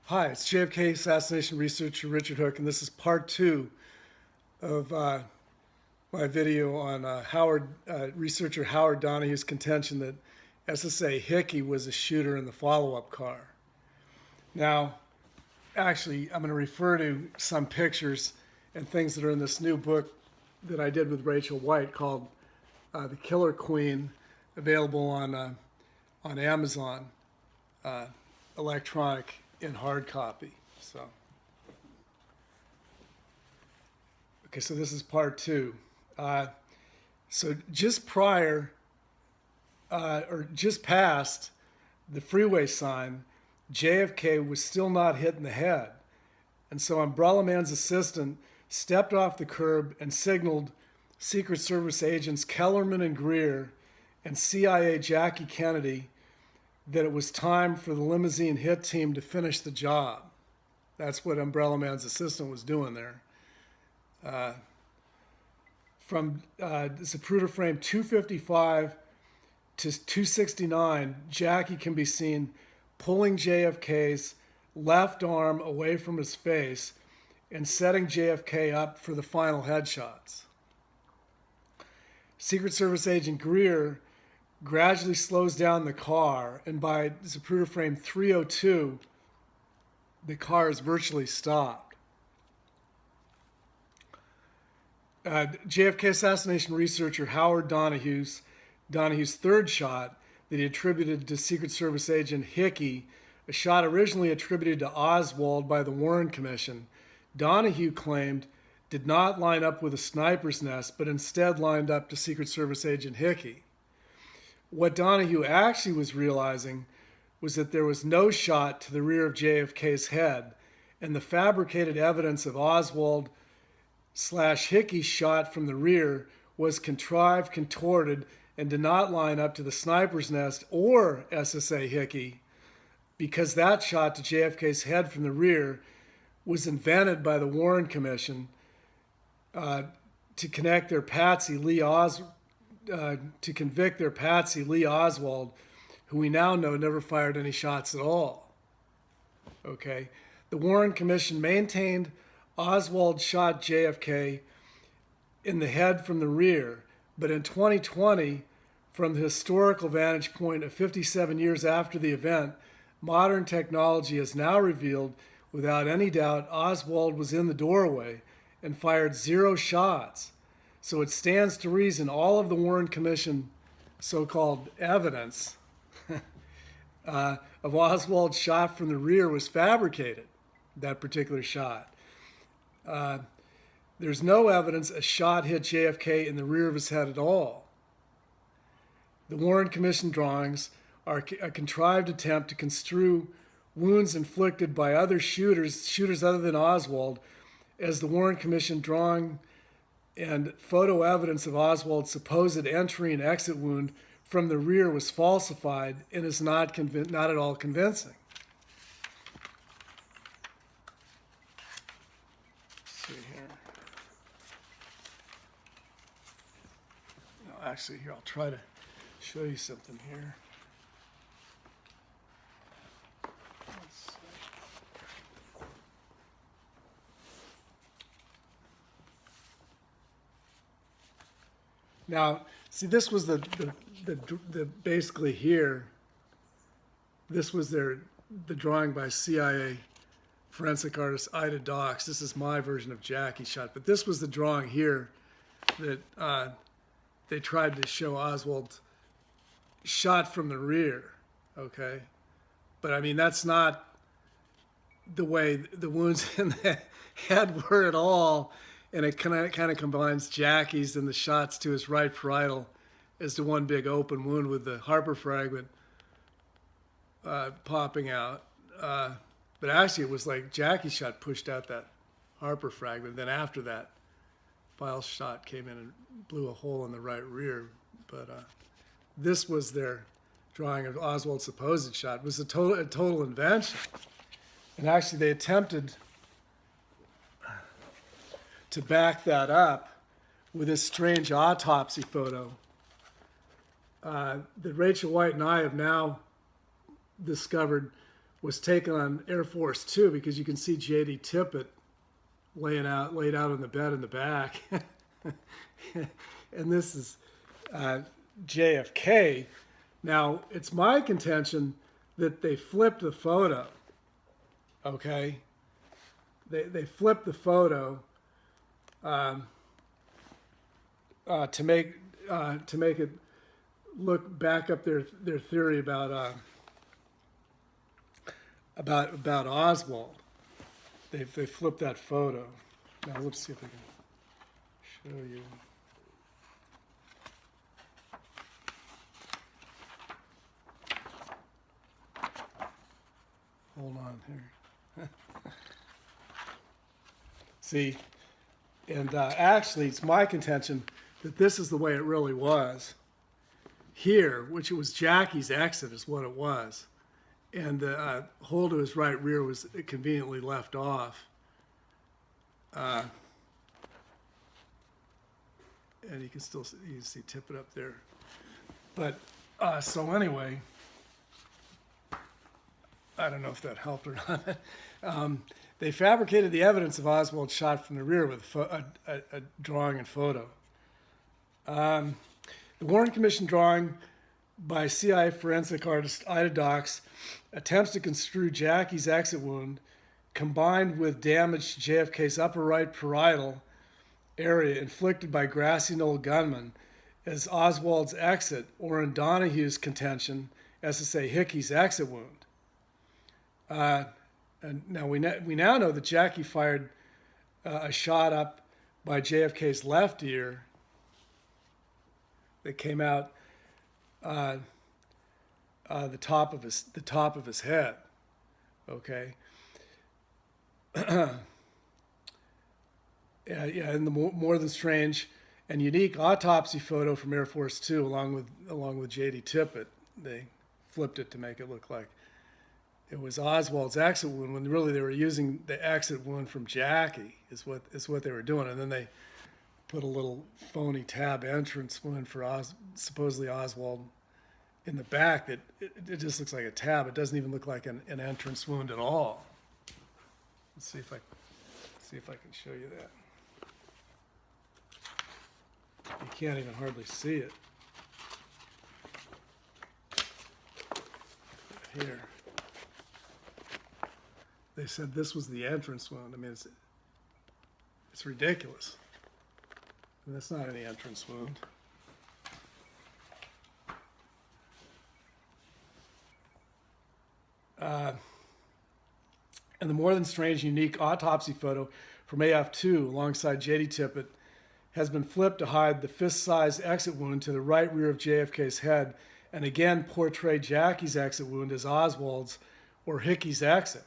Hi, it's JFK assassination researcher Richard Hooke, and this is part two of my video on researcher Howard Donahue's contention that SSA Hickey was a shooter in the follow-up car. Now, actually, I'm going to refer to some pictures and things that are in this new book that I did with Rachel White called The Killer Queen, available on Amazon, electronic in hard copy. So this is part two. So just prior, or just past the freeway sign, JFK was still not hit in the head. And so Umbrella Man's assistant stepped off the curb and signaled Secret Service agents Kellerman and Greer and CIA Jackie Kennedy that it was time for the limousine hit team to finish the job. That's what Umbrella Man's assistant was doing there. From Zapruder frame 255 to 269, Jackie can be seen pulling JFK's left arm away from his face and setting JFK up for the final headshots. Secret Service agent Greer gradually slows down the car, and by Zapruder frame 302, the car is virtually stopped. JFK assassination researcher Howard Donahue's third shot that he attributed to Secret Service agent Hickey, a shot originally attributed to Oswald by the Warren Commission, Donahue claimed did not line up with a sniper's nest, but instead lined up to Secret Service agent Hickey. What Donahue actually was realizing was that there was no shot to the rear of JFK's head, and the fabricated evidence of Oswald/Hickey's shot from the rear was contrived, contorted, and did not line up to the sniper's nest or SSA Hickey, because that shot to JFK's head from the rear was invented by the Warren Commission to connect their patsy to convict their patsy Lee Oswald, who we now know never fired any shots at all. Okay, the Warren Commission maintained Oswald shot JFK in the head from the rear, but in 2020, from the historical vantage point of 57 years after the event, modern technology has now revealed without any doubt Oswald was in the doorway and fired 0 shots. So it stands to reason all of the Warren Commission so-called evidence of Oswald's shot from the rear was fabricated, that particular shot. There's no evidence a shot hit JFK in the rear of his head at all. The Warren Commission drawings are a contrived attempt to construe wounds inflicted by other shooters other than Oswald, as the Warren Commission drawing and photo evidence of Oswald's supposed entry and exit wound from the rear was falsified and is not at all convincing. Let's see here. No, actually, here, I'll try to show you something here. Now, see, this was the basically here. This was the drawing by CIA forensic artist Ida Docks. This is my version of Jackie's shot, but this was the drawing here that they tried to show Oswald shot from the rear. Okay, but I mean that's not the way the wounds in the head were at all. And it kind of combines Jackie's and the shots to his right parietal as to one big open wound with the Harper fragment popping out. But actually, it was like Jackie's shot pushed out that Harper fragment. Then after that, File's shot came in and blew a hole in the right rear. But this was their drawing of Oswald's supposed shot. It was a total invention. And actually, they attempted to back that up with this strange autopsy photo that Rachel White and I have now discovered was taken on Air Force Two, because you can see J.D. Tippit laid out on the bed in the back. And this is JFK. Now, it's my contention that they flipped the photo, okay? They flipped the photo to make it look back up their theory about Oswald. They flipped that photo. Now let's see if I can show you. Hold on here. See, and actually, it's my contention that this is the way it really was. Here, which it was Jackie's exit, is what it was, and the hole to his right rear was conveniently left off. And you can still see, Tippit up there. But so anyway, I don't know if that helped or not. They fabricated the evidence of Oswald's shot from the rear with a drawing and photo. The Warren Commission drawing by CIA forensic artist Ida Dox attempts to construe Jackie's exit wound, combined with damage to JFK's upper right parietal area inflicted by grassy knoll gunmen, as Oswald's exit, or in Donahue's contention, SSA Hickey's exit wound. And now we now know that Jackie fired a shot up by JFK's left ear that came out the top of his head. Okay. Yeah, and the more than strange and unique autopsy photo from Air Force Two, along with J.D. Tippit, they flipped it to make it look like it was Oswald's exit wound, when really they were using the exit wound from Jackie, is what they were doing, and then they put a little phony tab entrance wound for supposedly Oswald in the back. That it just looks like a tab. It doesn't even look like an entrance wound at all. Let's see if I can show you that. You can't even hardly see it. Here. They said this was the entrance wound. I mean, it's ridiculous. And that's not any entrance wound. And the more than strange, unique autopsy photo from AF2 alongside J.D. Tippit has been flipped to hide the fist-sized exit wound to the right rear of JFK's head, and again portray Jackie's exit wound as Oswald's or Hickey's exit.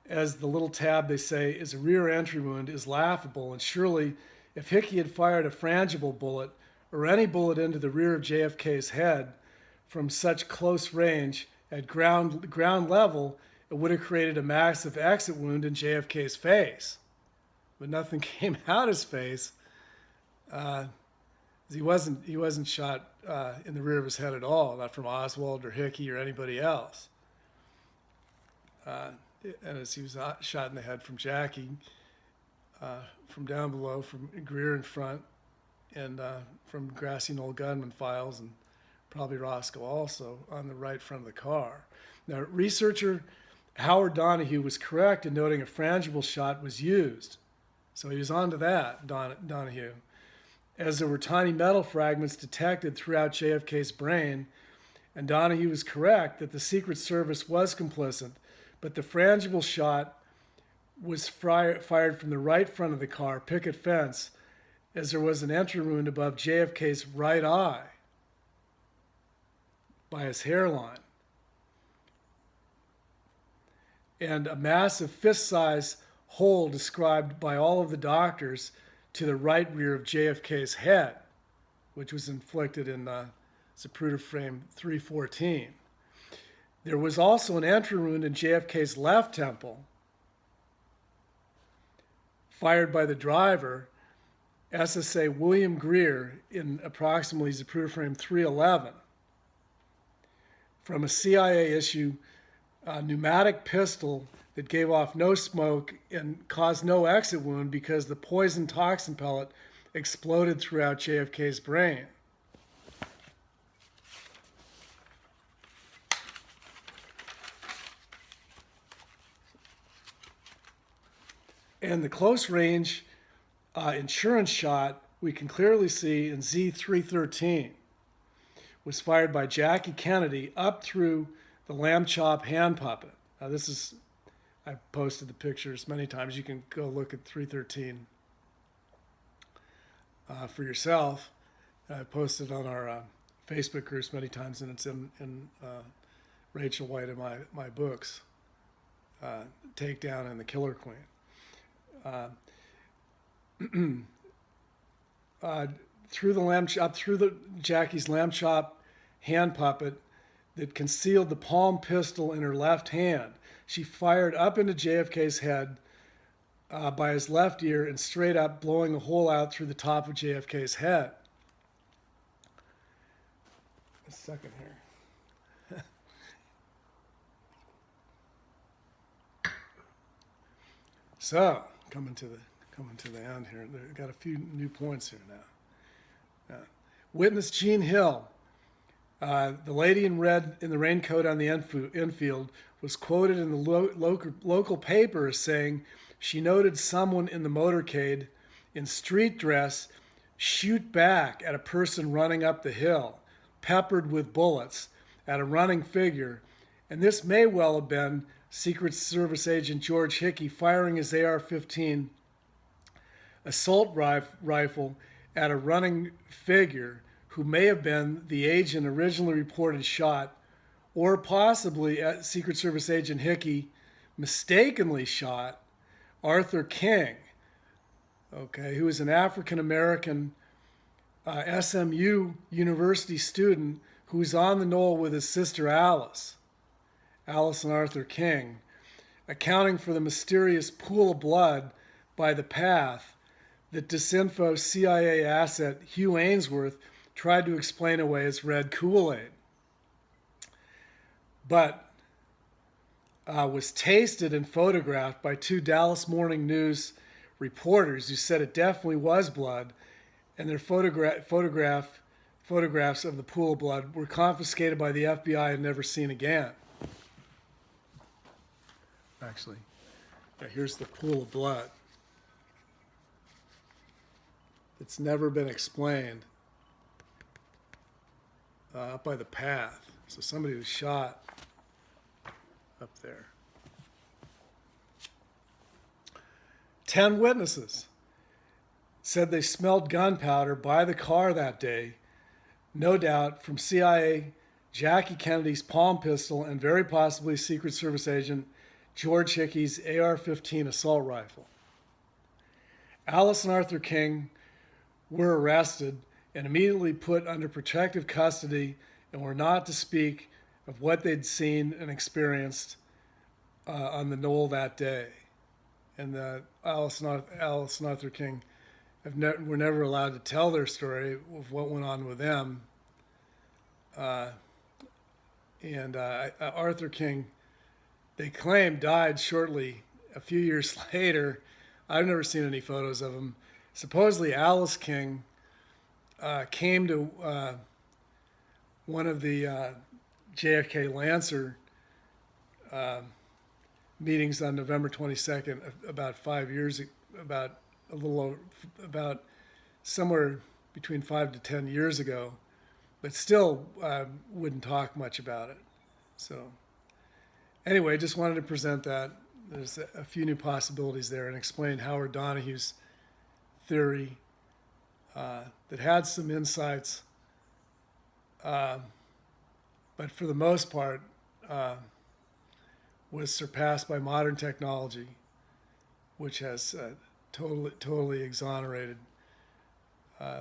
As the little tab, they say, is a rear entry wound, is laughable, and surely if Hickey had fired a frangible bullet or any bullet into the rear of JFK's head from such close range at ground level, it would have created a massive exit wound in JFK's face. But nothing came out his face. He wasn't shot in the rear of his head at all, not from Oswald or Hickey or anybody else. And as he was shot in the head from Jackie, from down below, from Greer in front, and from grassy knoll gunman files, and probably Roscoe also on the right front of the car. Now, researcher Howard Donahue was correct in noting a frangible shot was used. So he was onto that, Donahue, as there were tiny metal fragments detected throughout JFK's brain, and Donahue was correct that the Secret Service was complicit, but the frangible shot was fired from the right front of the car, picket fence, as there was an entry wound above JFK's right eye by his hairline, and a massive fist-sized hole described by all of the doctors to the right rear of JFK's head, which was inflicted in Zapruder frame 314. There was also an entry wound in JFK's left temple, fired by the driver, SSA William Greer, in approximately Zapruder frame 311. From a CIA issue a pneumatic pistol that gave off no smoke and caused no exit wound because the poison toxin pellet exploded throughout JFK's brain. And the close range insurance shot we can clearly see in Z313 was fired by Jackie Kennedy up through the lamb chop hand puppet. Now this is, I've posted the pictures many times. You can go look at 313 for yourself. I posted on our Facebook groups many times, and it's in Rachel White in my books, Takedown and the Killer Queen. Through the Jackie's lamb chop hand puppet that concealed the palm pistol in her left hand. She fired up into JFK's head by his left ear and straight up, blowing a hole out through the top of JFK's head. A second here. So, coming to the end here. They've got a few new points here now. Witness Jean Hill, the lady in red in the raincoat on the infield, was quoted in the local paper as saying she noted someone in the motorcade in street dress shoot back at a person running up the hill, peppered with bullets, at a running figure, and this may well have been Secret Service agent George Hickey firing his AR-15 assault rifle at a running figure who may have been the agent originally reported shot, or possibly Secret Service agent Hickey mistakenly shot Arthur King, who is an African-American SMU university student who's on the knoll with his sister Alice and Arthur King, accounting for the mysterious pool of blood by the path that Disinfo CIA asset Hugh Ainsworth tried to explain away as red Kool-Aid, but was tasted and photographed by two Dallas Morning News reporters who said it definitely was blood, and their photographs of the pool of blood were confiscated by the FBI and never seen again. Actually, here's the pool of blood. It's never been explained up by the path. So somebody was shot up there. 10 witnesses said they smelled gunpowder by the car that day, no doubt from CIA Jackie Kennedy's palm pistol and very possibly Secret Service agent George Hickey's AR-15 assault rifle. Alice and Arthur King were arrested and immediately put under protective custody and were not to speak of what they'd seen and experienced on the knoll that day. And Alice and Arthur King were never allowed to tell their story of what went on with them. Arthur King, they claim, died shortly a few years later. I've never seen any photos of him. Supposedly Alice King came to one of the JFK Lancer meetings on November 22nd, about somewhere between 5 to 10 years ago, but still wouldn't talk much about it. So anyway, just wanted to present that. There's a few new possibilities there and explain Howard Donahue's theory that had some insights, but for the most part was surpassed by modern technology, which has totally exonerated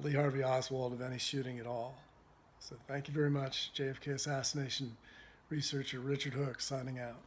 Lee Harvey Oswald of any shooting at all. So thank you very much. JFK assassination researcher Richard Hooke signing out.